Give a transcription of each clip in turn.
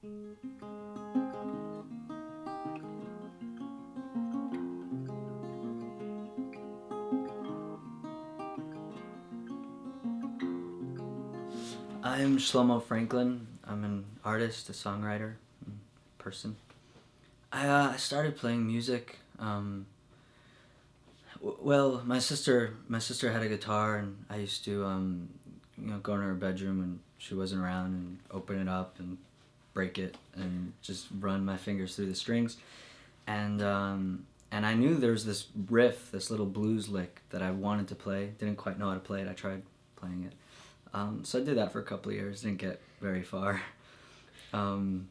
I'm Shlomo Franklin. I'm an artist, a songwriter, person. I started playing music. Well, my sister had a guitar, and I used to go in her bedroom when she wasn't around and open it up and break it and just run my fingers through the strings, and I knew there was this riff, this little blues lick that I wanted to play. Didn't quite know how to play it. I tried playing it. So I did that for a couple of years. Didn't get very far. So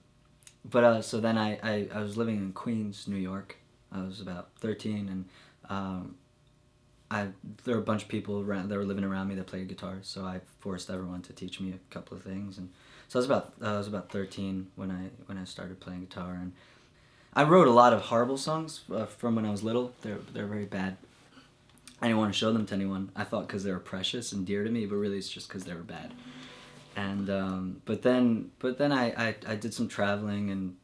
then I was living in Queens, New York. I was about 13, and there were a bunch of people around that were living around me that played guitar. So I forced everyone to teach me a couple of things, and so I was about 13 when I started playing guitar, and I wrote a lot of horrible songs from when I was little. They're very bad. I didn't want to show them to anyone. I thought because they were precious and dear to me, but really it's just because they were bad. And but then I did some traveling, and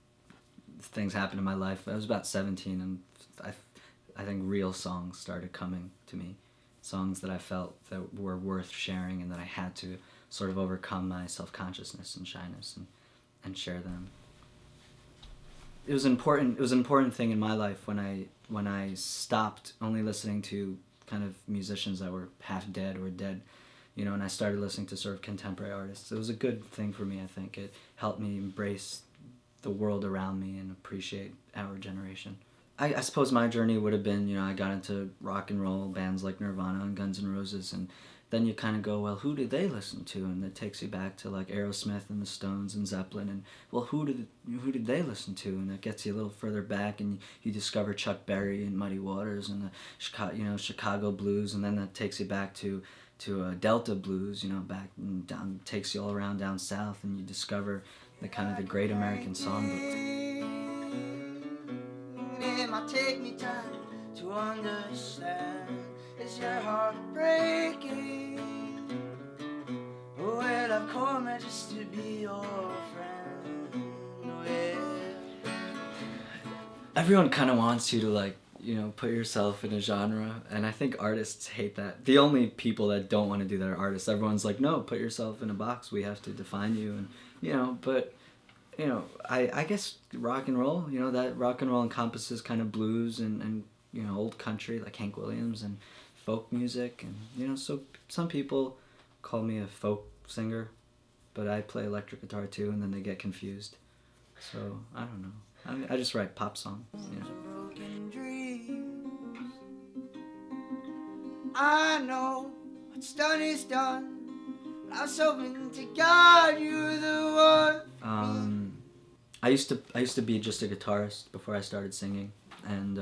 things happened in my life. I was about 17, and I think real songs started coming to me, songs that I felt that were worth sharing and that I had to sort of overcome my self-consciousness and shyness and share them. It was important. It was an important thing in my life when I stopped only listening to kind of musicians that were half dead or dead, and I started listening to sort of contemporary artists. It was a good thing for me, I think. It helped me embrace the world around me and appreciate our generation. I suppose my journey would have been, I got into rock and roll bands like Nirvana and Guns N' Roses, and then you kind of go, well, who did they listen to? And it takes you back to like Aerosmith and the Stones and Zeppelin, and well, who did they listen to? And it gets you a little further back, and you discover Chuck Berry and Muddy Waters and the Chicago blues, and then that takes you back to Delta blues, back and down, takes you all around down south, and you discover the kind of the Great American Songbook. It might take me time to understand. Is your heart breaking? Well, I've come just to be your friend. Well, Everyone kind of wants you to put yourself in a genre, and I think artists hate that. The only people that don't want to do that are artists. Everyone's like, no, put yourself in a box. We have to define you, and but I guess rock and roll, that rock and roll encompasses kind of blues and old country like Hank Williams and folk music, and so some people call me a folk singer, but I play electric guitar too, and then they get confused. So I don't know. I just write pop songs. broken dreams. I know what's done is done. I was hoping to God you were the one. I used to be just a guitarist before I started singing, and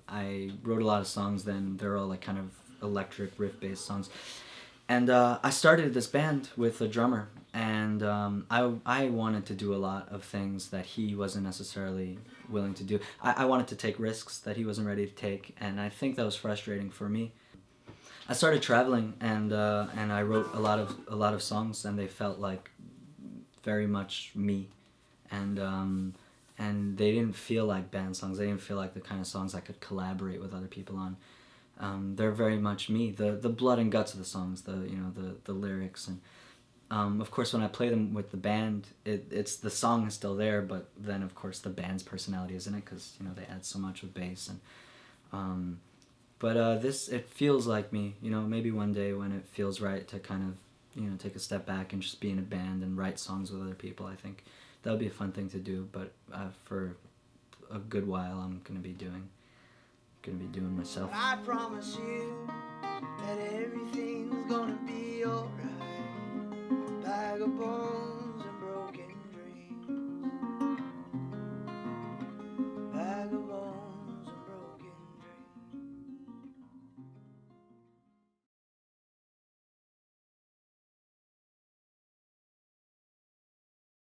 I wrote a lot of songs then. They're all like kind of electric riff-based songs. And I started this band with a drummer, and I wanted to do a lot of things that he wasn't necessarily willing to do. I wanted to take risks that he wasn't ready to take, and I think that was frustrating for me. I started traveling, and I wrote a lot of songs, and they felt like very much me, and they didn't feel like band songs. They didn't feel like the kind of songs I could collaborate with other people on. They're very much me, the blood and guts of the songs, the lyrics, and of course when I play them with the band, it's the song is still there, but then of course the band's personality is in it, because they add so much with bass, and but it feels like me. Maybe one day when it feels right to kind of take a step back and just be in a band and write songs with other people, I think that would be a fun thing to do. But for a good while, I'm gonna be doing myself. But I promise you that everything's gonna be alright. Bag of bones.